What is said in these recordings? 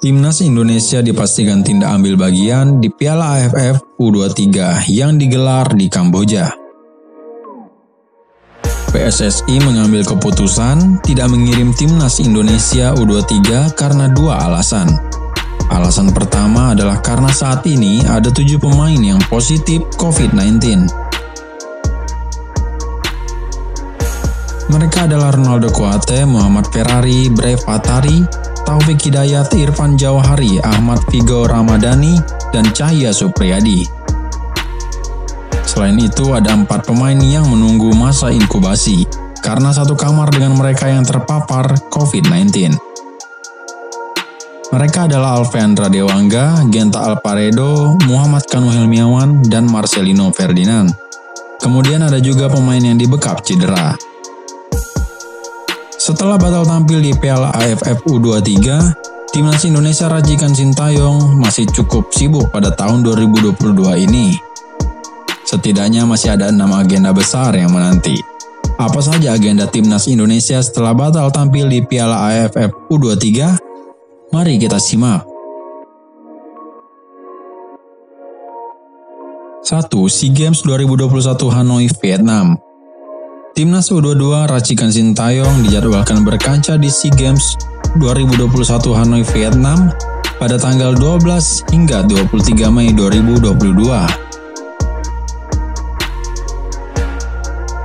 Timnas Indonesia dipastikan tidak ambil bagian di Piala AFF U23 yang digelar di Kamboja. PSSI mengambil keputusan tidak mengirim Timnas Indonesia U23 karena dua alasan. Alasan pertama adalah karena saat ini ada 7 pemain yang positif COVID-19. Mereka adalah Ronaldo Koate, Muhammad Ferrari, Brave Patari, Taufik Hidayat, Irfan Jauhari, Ahmad Vigo Ramadhani, dan Cahya Supriyadi. Selain itu, ada 4 pemain yang menunggu masa inkubasi karena satu kamar dengan mereka yang terpapar COVID-19. Mereka adalah Alvendra Dewangga, Genta Alparedo, Muhammad Kanu Helmiawan, dan Marcelino Ferdinand. Kemudian ada juga pemain yang dibekap cedera. Setelah batal tampil di Piala AFF U23, Timnas Indonesia racikan Sintayong masih cukup sibuk pada tahun 2022 ini. Setidaknya masih ada 6 agenda besar yang menanti. Apa saja agenda Timnas Indonesia setelah batal tampil di Piala AFF U23? Mari kita simak. 1. SEA Games 2021 Hanoi, Vietnam. Timnas U22 racikan Sintayong dijadwalkan berkancah di SEA Games 2021 Hanoi, Vietnam pada tanggal 12 hingga 23 Mei 2022.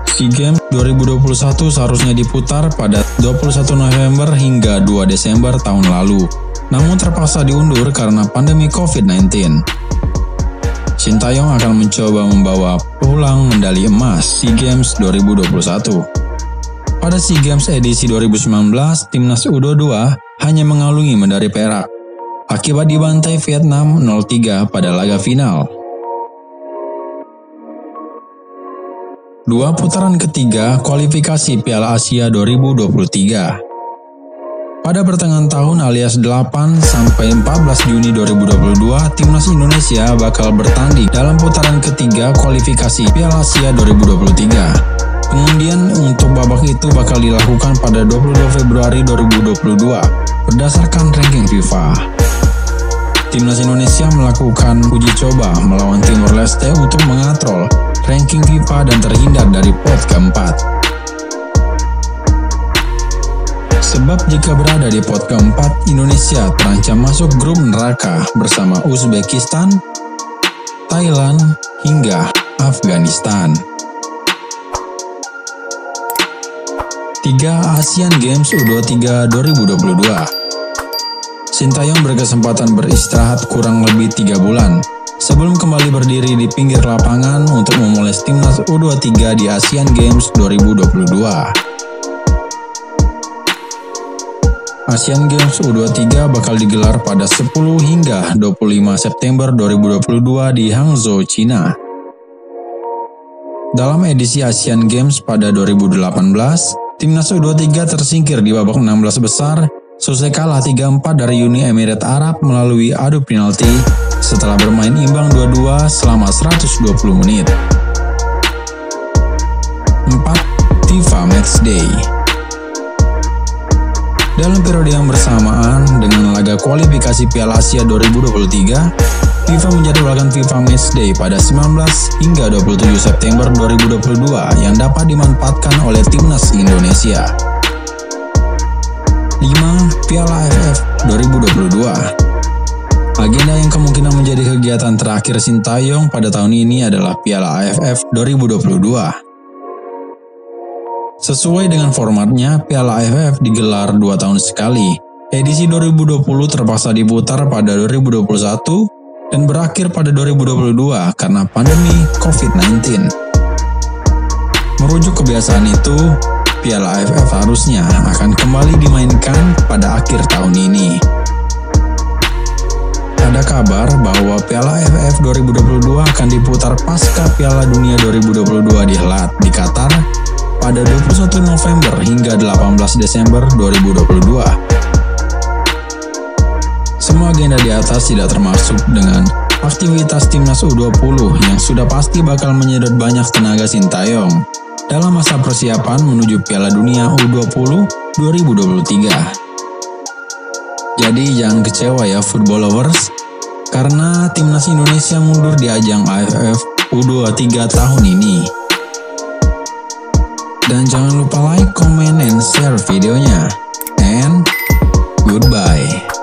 SEA Games 2021 seharusnya diputar pada 21 November hingga 2 Desember tahun lalu, namun terpaksa diundur karena pandemi COVID-19. Sintayong akan mencoba membawa pulang medali emas SEA Games 2021. Pada SEA Games edisi 2019, Timnas U22 hanya mengalungi medali perak akibat dibantai Vietnam 0-3 pada laga final. 2. Putaran ketiga kualifikasi Piala Asia 2023. Pada pertengahan tahun alias 8 sampai 14 Juni 2022, Timnas Indonesia bakal bertanding dalam putaran ketiga kualifikasi Piala Asia 2023. Pengundian untuk babak itu bakal dilakukan pada 22 Februari 2022 berdasarkan ranking FIFA. Timnas Indonesia melakukan uji coba melawan Timor Leste untuk mengatrol ranking FIFA dan terhindar dari pot keempat. Sebab jika berada di pot keempat, Indonesia terancam masuk grup neraka bersama Uzbekistan, Thailand, hingga Afghanistan. 3. Asian Games U23 2022. Sintayong berkesempatan beristirahat kurang lebih 3 bulan sebelum kembali berdiri di pinggir lapangan untuk memoles Timnas U23 di Asian Games 2022. Asian Games U23 bakal digelar pada 10 hingga 25 September 2022 di Hangzhou, China. Dalam edisi Asian Games pada 2018, Timnas U23 tersingkir di babak 16 besar selesai kalah 3-4 dari Uni Emirat Arab melalui adu penalti setelah bermain imbang 2-2 selama 120 menit. 4. FIFA Matchday. Dalam periode yang bersamaan dengan laga kualifikasi Piala Asia 2023, FIFA menjadwalkan FIFA Matchday pada 19 hingga 27 September 2022 yang dapat dimanfaatkan oleh Timnas Indonesia. 5. Piala AFF 2022. Agenda yang kemungkinan menjadi kegiatan terakhir Sintayong pada tahun ini adalah Piala AFF 2022. Sesuai dengan formatnya, Piala AFF digelar 2 tahun sekali. Edisi 2020 terpaksa diputar pada 2021 dan berakhir pada 2022 karena pandemi COVID-19. Merujuk kebiasaan itu, Piala AFF harusnya akan kembali dimainkan pada akhir tahun ini. Ada kabar bahwa Piala AFF 2022 akan diputar pasca Piala Dunia 2022 dihelat di Qatar pada 21 November hingga 18 Desember 2022. Semua agenda di atas tidak termasuk dengan aktivitas Timnas U20 yang sudah pasti bakal menyedot banyak tenaga Sintayong dalam masa persiapan menuju Piala Dunia U20 2023. Jadi jangan kecewa ya football lovers, karena timnas Indonesia mundur di ajang AFF U23 tahun ini. Dan jangan lupa like, comment, and share videonya. And goodbye.